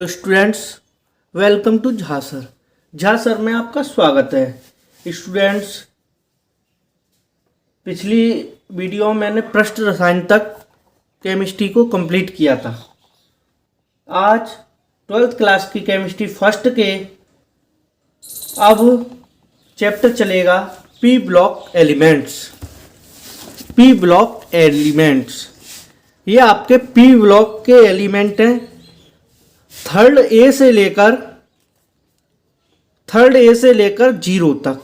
Students, welcome to Jha sir. Jha sir में आपका स्वागत है। स्टूडेंट्स, पिछली वीडियो में मैंने पृष्ठ रसायन तक केमिस्ट्री को कंप्लीट किया था। आज 12th क्लास की केमिस्ट्री फर्स्ट के अब चैप्टर चलेगा P block elements. P block elements ये आपके पी ब्लॉक के एलिमेंट हैं। थर्ड ए से लेकर 0 तक,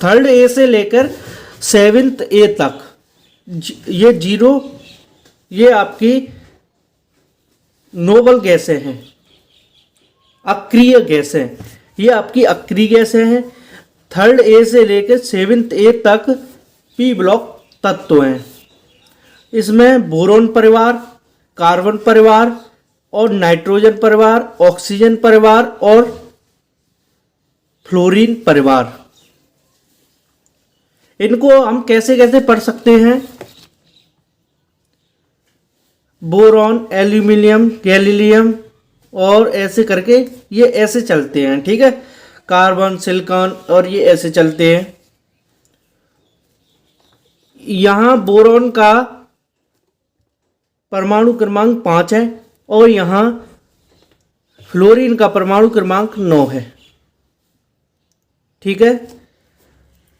थर्ड ए से लेकर 7th ए तक। ये 0 ये आपकी नोबल गैसें हैं, अक्रिय गैसें। ये आपकी अक्रिय गैसें हैं। थर्ड ए से लेकर 7th ए तक पी ब्लॉक तत्व हैं। इसमें बोरोन परिवार, कार्बन परिवार और नाइट्रोजन परिवार, ऑक्सीजन परिवार और फ्लोरीन परिवार। इनको हम कैसे कैसे पढ़ सकते हैं? बोरॉन, एल्यूमिनियम, गैलीलियम और ऐसे करके ये ऐसे चलते हैं, ठीक है। कार्बन, सिलिकॉन और ये ऐसे चलते हैं। यहाँ बोरॉन का परमाणु क्रमांक 5 है और यहाँ फ्लोरीन का परमाणु क्रमांक 9 है, ठीक है।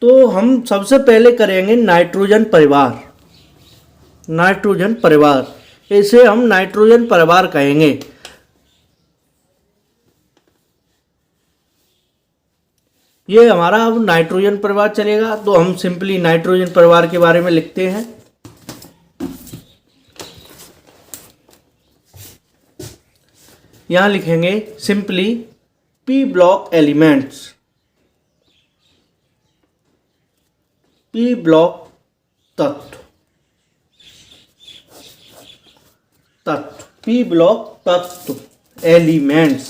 तो हम सबसे पहले करेंगे नाइट्रोजन परिवार। नाइट्रोजन परिवार, इसे हम नाइट्रोजन परिवार कहेंगे। ये हमारा अब नाइट्रोजन परिवार चलेगा, तो हम सिंपली नाइट्रोजन परिवार के बारे में लिखते हैं। यहां लिखेंगे simply P block elements. P block तत्व, पी ब्लॉक तत्व एलिमेंट्स।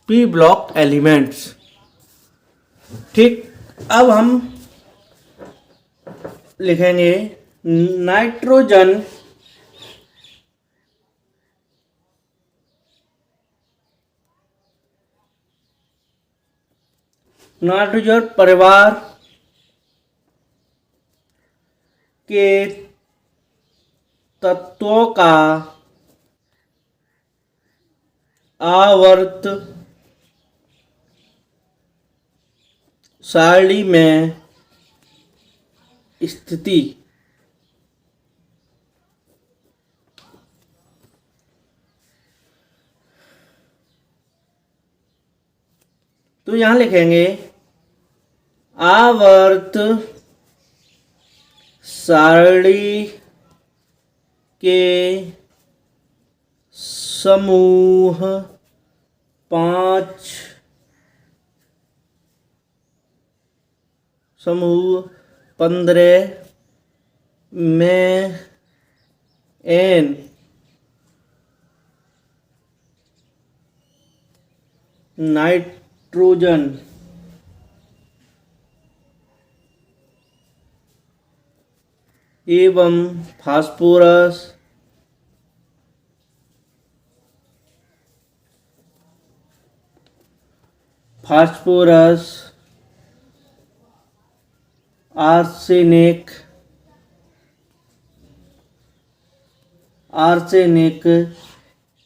पी ब्लॉक एलिमेंट्स, ठीक। अब हम लिखेंगे नाइट्रोजन परिवार के तत्वों का आवर्त सारणी में स्थिति। तो यहां लिखेंगे आवर्त सारणी के समूह 5, समूह 15 में एन नाइट्रोजन एवं फास्फोरस आर्सेनिक,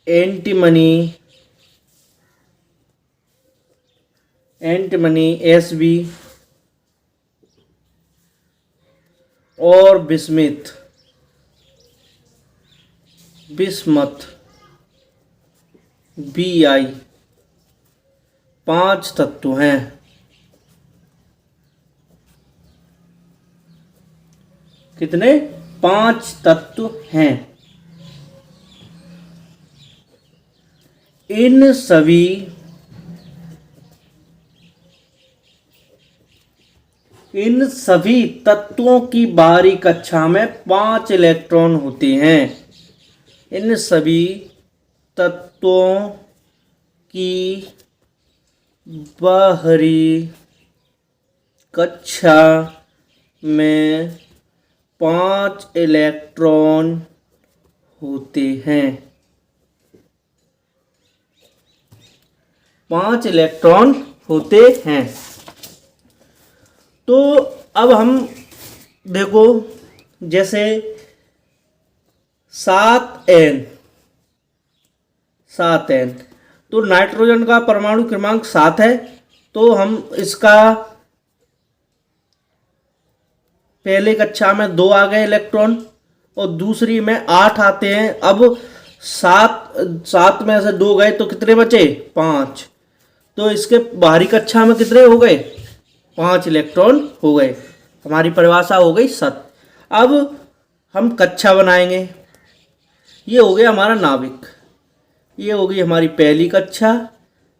एंटीमनी Sb और बिस्मथ Bi 5 तत्व हैं। कितने? 5 तत्व हैं। इन सभी तत्वों की बाहरी कक्षा में 5 इलेक्ट्रॉन होते हैं। इन सभी तत्वों की बाहरी कक्षा में 5 इलेक्ट्रॉन होते हैं। 5 इलेक्ट्रॉन होते हैं। तो अब हम देखो, जैसे 7n, तो नाइट्रोजन का परमाणु क्रमांक 7 है, तो हम इसका पहले कक्षा में 2 आ गए इलेक्ट्रॉन और दूसरी में 8 आते हैं। अब 7 में से 2 गए तो कितने बचे? 5। तो इसके बाहरी कक्षा में कितने हो गए? 5 इलेक्ट्रॉन हो गए। हमारी परिभाषा हो गई सत। अब हम कक्षा बनाएंगे। ये हो गया हमारा नाभिक, ये होगी हमारी पहली कक्षा,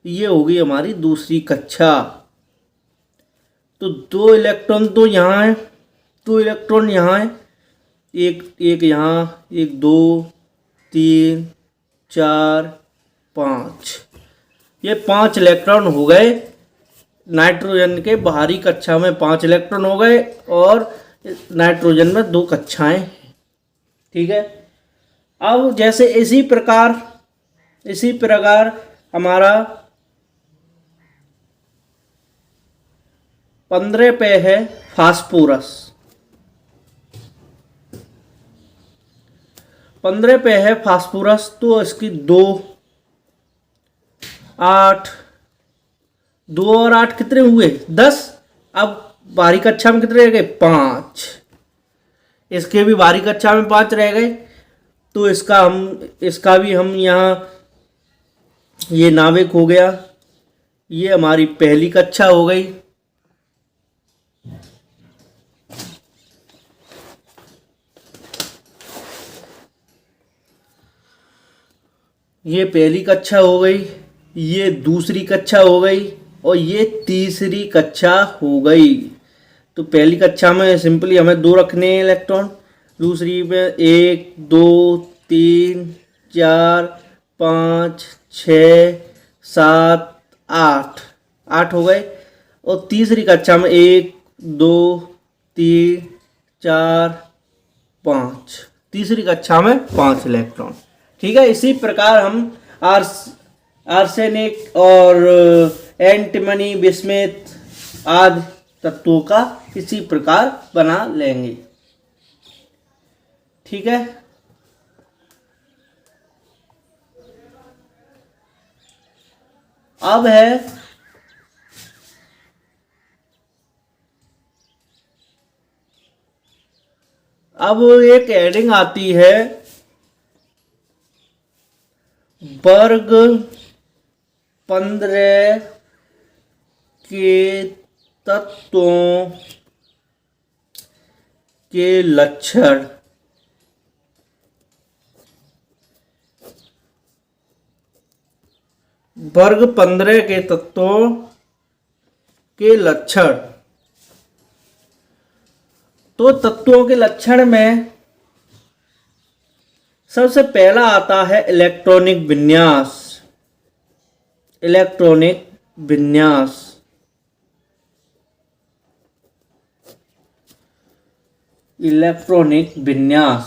ये होगी हमारी दूसरी कक्षा। तो 2 इलेक्ट्रॉन तो यहाँ है, 2 इलेक्ट्रॉन यहाँ है, एक यहाँ, एक 2 3 4 5, ये 5 इलेक्ट्रॉन हो गए। नाइट्रोजन के बाहरी कक्षा में 5 इलेक्ट्रॉन हो गए और नाइट्रोजन में 2 कक्षाएं। ठीक है। अब जैसे इसी प्रकार हमारा 15 पे है फास्फोरस। 15 पे है फास्फोरस, तो इसकी 2 8, 2 और 8 कितने हुए? 10। अब बाहरी कक्षा में कितने रह गए? 5। इसके भी बाहरी कक्षा में 5 रह गए। तो इसका भी हम यहाँ, ये नाभिक हो गया, ये हमारी पहली कक्षा हो गई। ये पहली कक्षा हो गई, ये दूसरी कक्षा हो गई और ये तीसरी कक्षा हो गई। तो पहली कक्षा में सिंपली हमें 2 रखने हैं इलेक्ट्रॉन, दूसरी में 1 2 3 4 5 6 7 8 हो गए। और तीसरी कक्षा में 1 2 3 4 5, तीसरी कक्षा में 5 इलेक्ट्रॉन। ठीक है। इसी प्रकार हम आर्सेनिक और एंटीमनी, बिस्मथ आदि तत्वों का इसी प्रकार बना लेंगे। ठीक है। अब एक हेडिंग आती है, वर्ग 15 के तत्वों के लक्षण। वर्ग 15 के तत्वों के लक्षण। तो तत्वों के लक्षण में सबसे पहला आता है इलेक्ट्रॉनिक विन्यास। इलेक्ट्रॉनिक विन्यास, इलेक्ट्रॉनिक विन्यास।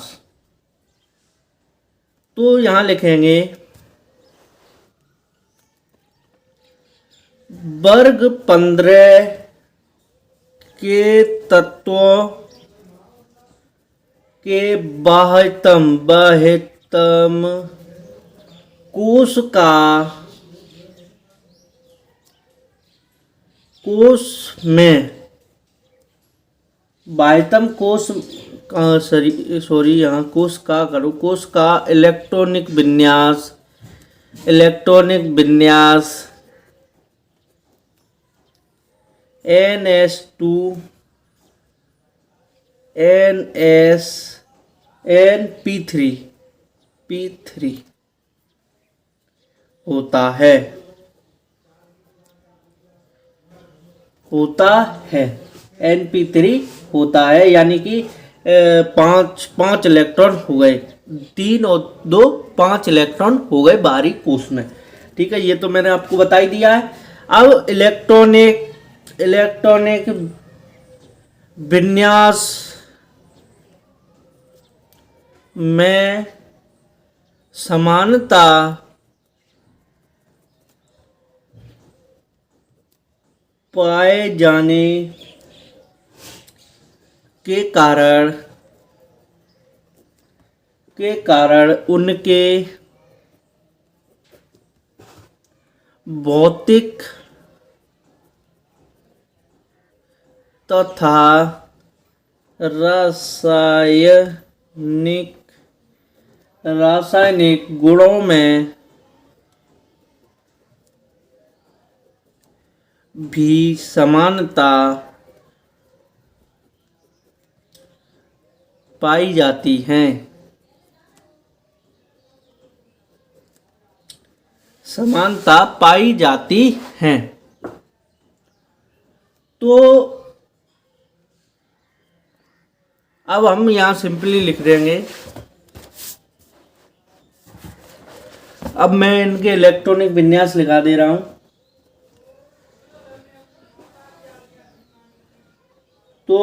तो यहां लिखेंगे वर्ग 15 के तत्वों के बाह्यतम कोश में, बाह्यतम कोश सॉरी यहाँ कोश का इलेक्ट्रॉनिक विन्यास NS2 P3 होता है। NP3 होता है, यानी कि 5 इलेक्ट्रॉन हो गए। 3 और 2 5 इलेक्ट्रॉन हो गए बाहरी कोश में। ठीक है, ये तो मैंने आपको बता ही दिया है। अब इलेक्ट्रॉनिक विन्यास में समानता पाए जाने के कारण उनके भौतिक तथा रासायनिक गुणों में भी समानता पाई जाती है। समानता पाई जाती है। तो अब हम यहां सिंपली लिख देंगे। अब मैं इनके इलेक्ट्रॉनिक विन्यास लिखा दे रहा हूं। तो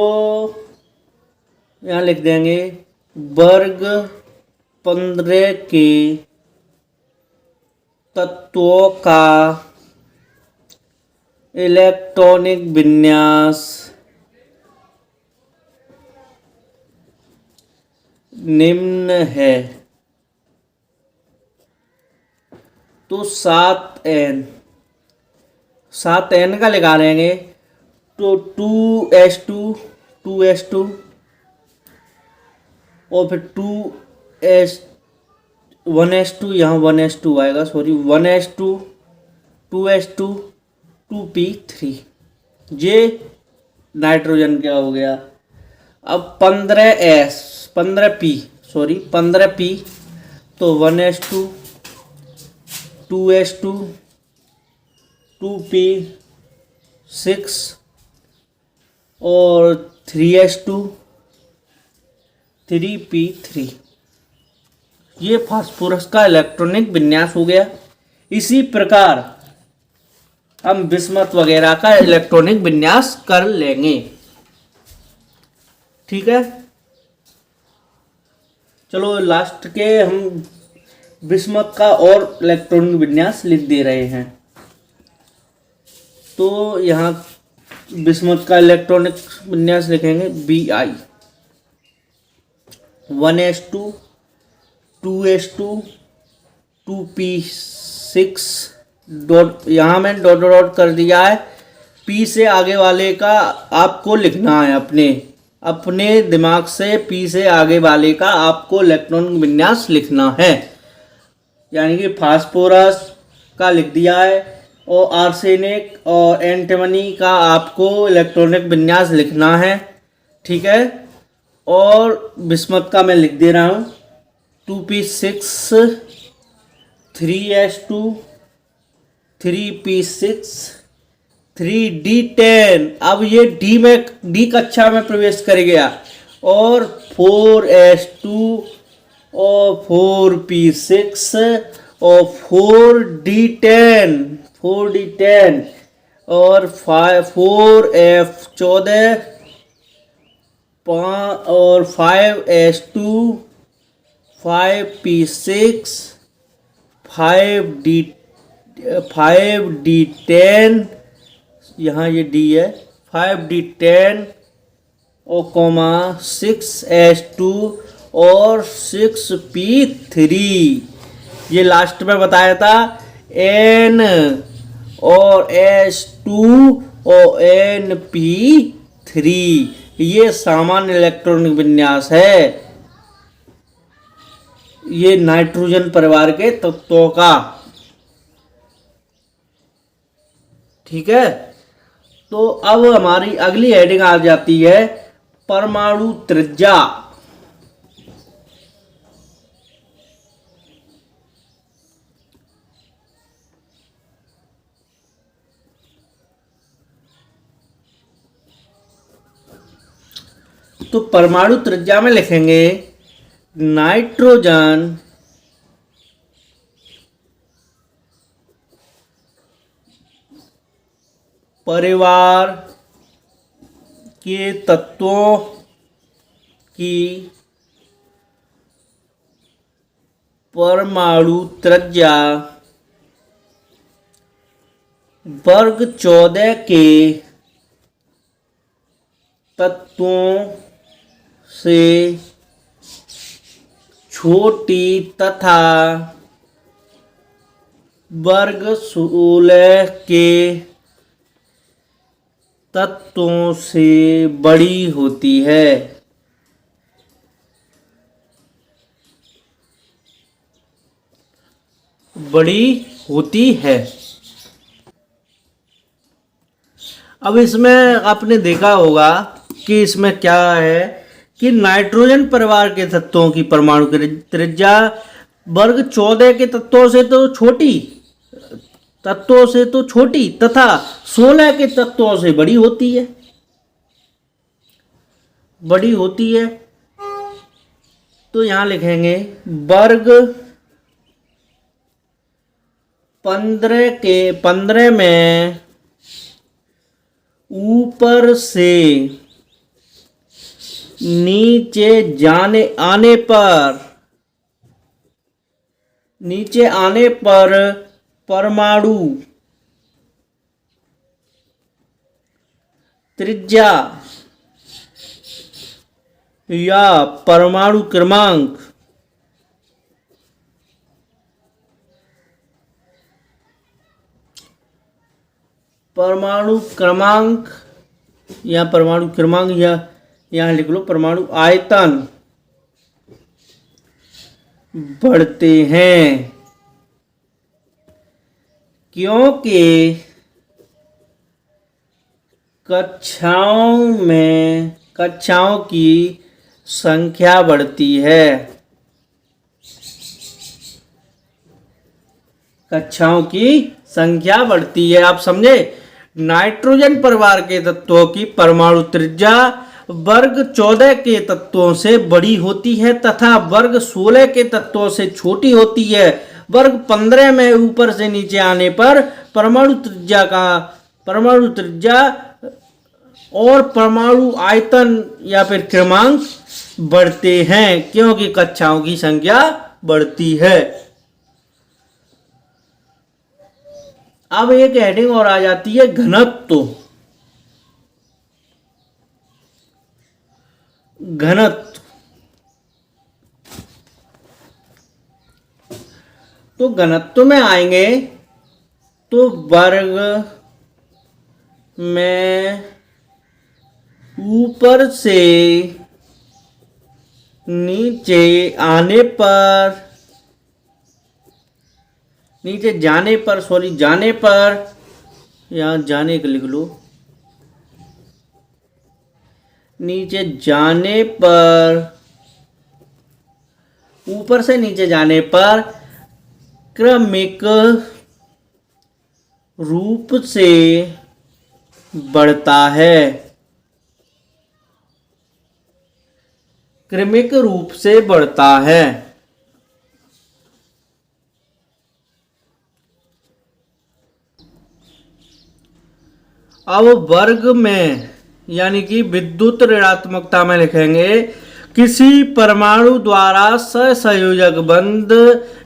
यहां लिख देंगे वर्ग 15 के तत्वों का इलेक्ट्रॉनिक विन्यास निम्न है। तो 7n का लगा लेंगे। तो 2s2 और फिर 1s2 यहाँ 1s2 आएगा, सॉरी 1s2 2s2 2p3। ये नाइट्रोजन क्या हो गया। अब 15p तो 1s2 2s2 2p6 और 3s2 3p3। ये फास्फोरस का इलेक्ट्रॉनिक विन्यास हो गया। इसी प्रकार हम बिस्मथ वगैरह का इलेक्ट्रॉनिक विन्यास कर लेंगे। ठीक है, चलो लास्ट के हम बिस्मथ का और इलेक्ट्रॉनिक विन्यास लिख दे रहे हैं। तो यहाँ बिस्मथ का इलेक्ट्रॉनिक विन्यास लिखेंगे Bi 1s2 2s2 2p6 dot, यहाँ मैंने डॉट डॉट कर दिया है। P से आगे वाले का आपको लिखना है, अपने दिमाग से P से आगे वाले का आपको इलेक्ट्रॉनिक विन्यास लिखना है। यानी कि फास्फोरस का लिख दिया है और आर्सेनिक और एंटीमनी का आपको इलेक्ट्रॉनिक विन्यास लिखना है। ठीक है, और बिस्मथ का मैं लिख दे रहा हूँ 2p6 3s2 3p6 3d10। अब ये डी कक्षा में प्रवेश कर गया। और 4s2 और 4p6 और 4d10 और 4f14 और 5s2 5p6 5d10, यहाँ ये d है 5d10 और 6s2 और 6p3। ये लास्ट में बताया था n और s2 और np3। ये सामान्य इलेक्ट्रॉनिक विन्यास है, ये नाइट्रोजन परिवार के तत्वों का। ठीक है, तो अब हमारी अगली हेडिंग आ जाती है परमाणु त्रिज्या। तो परमाणु त्रिज्या में लिखेंगे नाइट्रोजन परिवार के तत्वों की परमाणु त्रिज्या वर्ग 14 के तत्वों से छोटी तथा वर्ग 16 के तत्वों से बड़ी होती है। बड़ी होती है। अब इसमें आपने देखा होगा कि इसमें क्या है कि नाइट्रोजन परिवार के तत्वों की परमाणु त्रिज्या वर्ग 14 के तत्वों से तो छोटी तथा 16 के तत्वों से बड़ी होती है। तो यहां लिखेंगे वर्ग 15 में ऊपर से नीचे आने पर परमाणु त्रिज्या या परमाणु क्रमांक या यहाँ लिख लो परमाणु आयतन बढ़ते हैं, क्योंकि कक्षाओं की संख्या बढ़ती है। आप समझे? नाइट्रोजन परिवार के तत्वों की परमाणु त्रिज्या वर्ग 14 के तत्वों से बड़ी होती है तथा वर्ग 16 के तत्वों से छोटी होती है। वर्ग 15 में ऊपर से नीचे आने पर परमाणु त्रिज्या और परमाणु आयतन या फिर क्रमांक बढ़ते हैं, क्योंकि कक्षाओं की संख्या बढ़ती है। अब एक हेडिंग और आ जाती है घनत्व। तो घनत्व में आएंगे तो वर्ग में ऊपर से नीचे जाने पर यहाँ जाने का लिख लो, नीचे जाने पर ऊपर से नीचे जाने पर क्रमिक रूप से बढ़ता है। अब वर्ग में यानी कि विद्युत ऋणात्मकता में लिखेंगे किसी परमाणु द्वारा सहसंयोजक बंध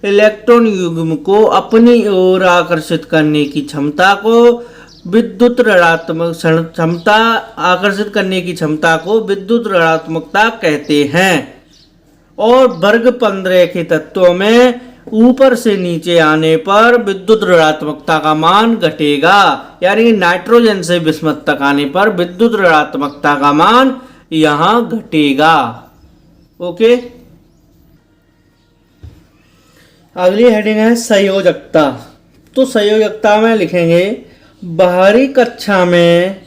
इलेक्ट्रॉन युग्म को अपनी ओर आकर्षित करने की क्षमता को विद्युत ऋणात्मकता कहते हैं। और वर्ग 15 के तत्वों में ऊपर से नीचे आने पर विद्युत ऋणात्मकता का मान घटेगा, यानी नाइट्रोजन से बिस्मथ तक आने पर विद्युत ऋणात्मकता का मान यहां घटेगा। ओके, अगली हेडिंग है संयोजकता। तो संयोजकता में लिखेंगे बाहरी कक्षा में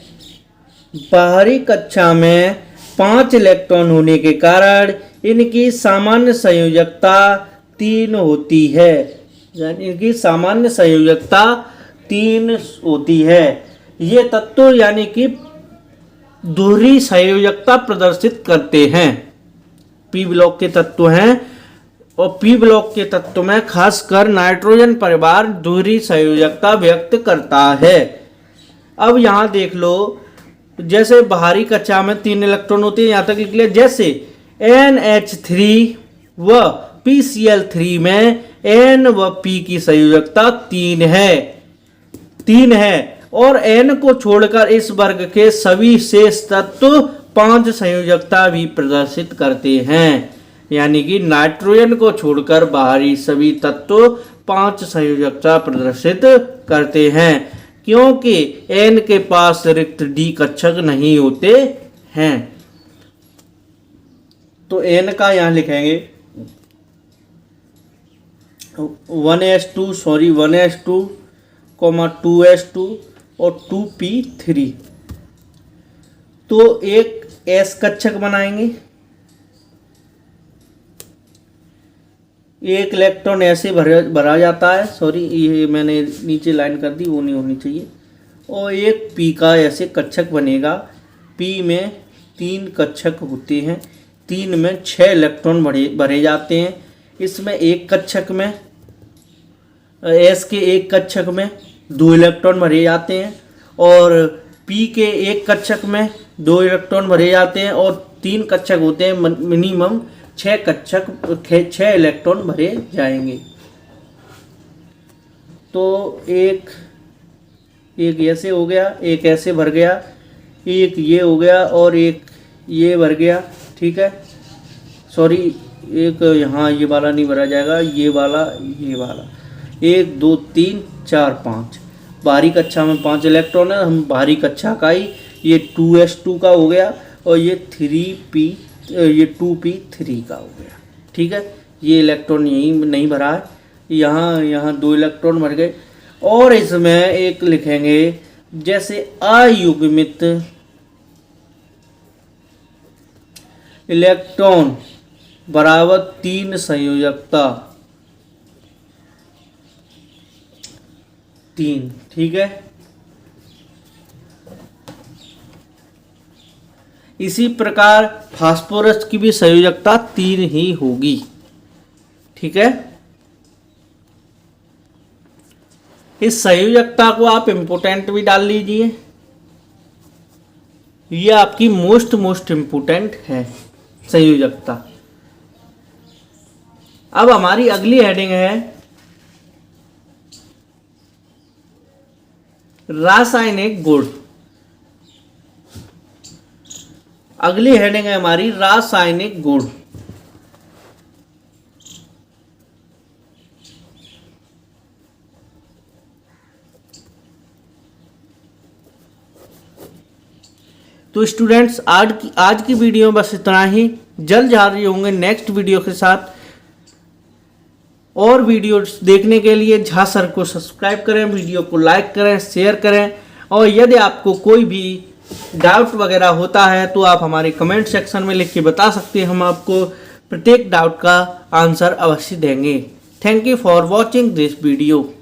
5 इलेक्ट्रॉन होने के कारण इनकी सामान्य संयोजकता 3 होती है। ये तत्व यानी कि दोहरी संयोजकता प्रदर्शित करते हैं। पी ब्लॉक के तत्व हैं और पी ब्लॉक के तत्व में खासकर नाइट्रोजन परिवार दोहरी संयोजकता व्यक्त करता है। अब यहाँ देख लो, जैसे बाहरी कक्षा में 3 इलेक्ट्रॉन होते हैं, यहाँ तक लिख लिया। जैसे NH3 व PCl3 में N व P की संयोजकता 3 है और N को छोड़कर इस वर्ग के सभी शेष तत्व 5 संयोजकता भी प्रदर्शित करते हैं। यानी कि नाइट्रोजन को छोड़कर बाहरी सभी तत्व 5 संयोजकता प्रदर्शित करते हैं, क्योंकि N के पास रिक्त D कक्षक नहीं होते हैं। तो N का यहां लिखेंगे 1s2 2s2 और 2p3। तो एक S कक्षक बनाएंगे, एक इलेक्ट्रॉन ऐसे भरा जाता है, सॉरी ये मैंने नीचे लाइन कर दी, वो नहीं होनी चाहिए। और एक P का ऐसे कक्षक बनेगा। P में 3 कक्षक होते हैं, 3 में 6 इलेक्ट्रॉन भरे जाते हैं। इसमें एक कक्षक में S के एक कक्षक में 2 इलेक्ट्रॉन भरे जाते हैं और P के एक कक्षक में 2 इलेक्ट्रॉन भरे जाते हैं और 3 कक्षक होते हैं, मिनिमम 6 इलेक्ट्रॉन भरे जाएंगे। तो एक ऐसे हो गया, एक ऐसे भर गया, एक ये हो गया और एक ये भर गया। ठीक है, सॉरी एक यहाँ ये वाला नहीं भरा जाएगा, ये वाला 1 2 3 4 5। बाहरी कक्षा में 5 इलेक्ट्रॉन है, हम बाहरी कक्षा का ही, ये 2s2 का हो गया और ये 2p3 का हो गया। ठीक है, ये इलेक्ट्रॉन यहीं नहीं भरा है, यहाँ 2 इलेक्ट्रॉन भर गए। और इसमें एक लिखेंगे जैसे अयुग्मित इलेक्ट्रॉन बराबर 3 संयोजकता 3। ठीक है, इसी प्रकार फास्फोरस की भी संयोजकता 3 ही होगी। ठीक है, इस संयोजकता को आप इम्पोर्टेंट भी डाल लीजिए, ये आपकी मोस्ट इम्पोर्टेंट है संयोजकता। अब हमारी अगली हेडिंग है रासायनिक गुण। अगली हेडिंग है हमारी रासायनिक गुण। तो स्टूडेंट्स आज की वीडियो बस इतना ही। जल्द जारी होंगे नेक्स्ट वीडियो के साथ। और वीडियोस देखने के लिए झा सर को सब्सक्राइब करें, वीडियो को लाइक करें, शेयर करें। और यदि आपको कोई भी डाउट वगैरह होता है तो आप हमारे कमेंट सेक्शन में लिख के बता सकते हैं, हम आपको प्रत्येक डाउट का आंसर अवश्य देंगे। Thank you for watching this video.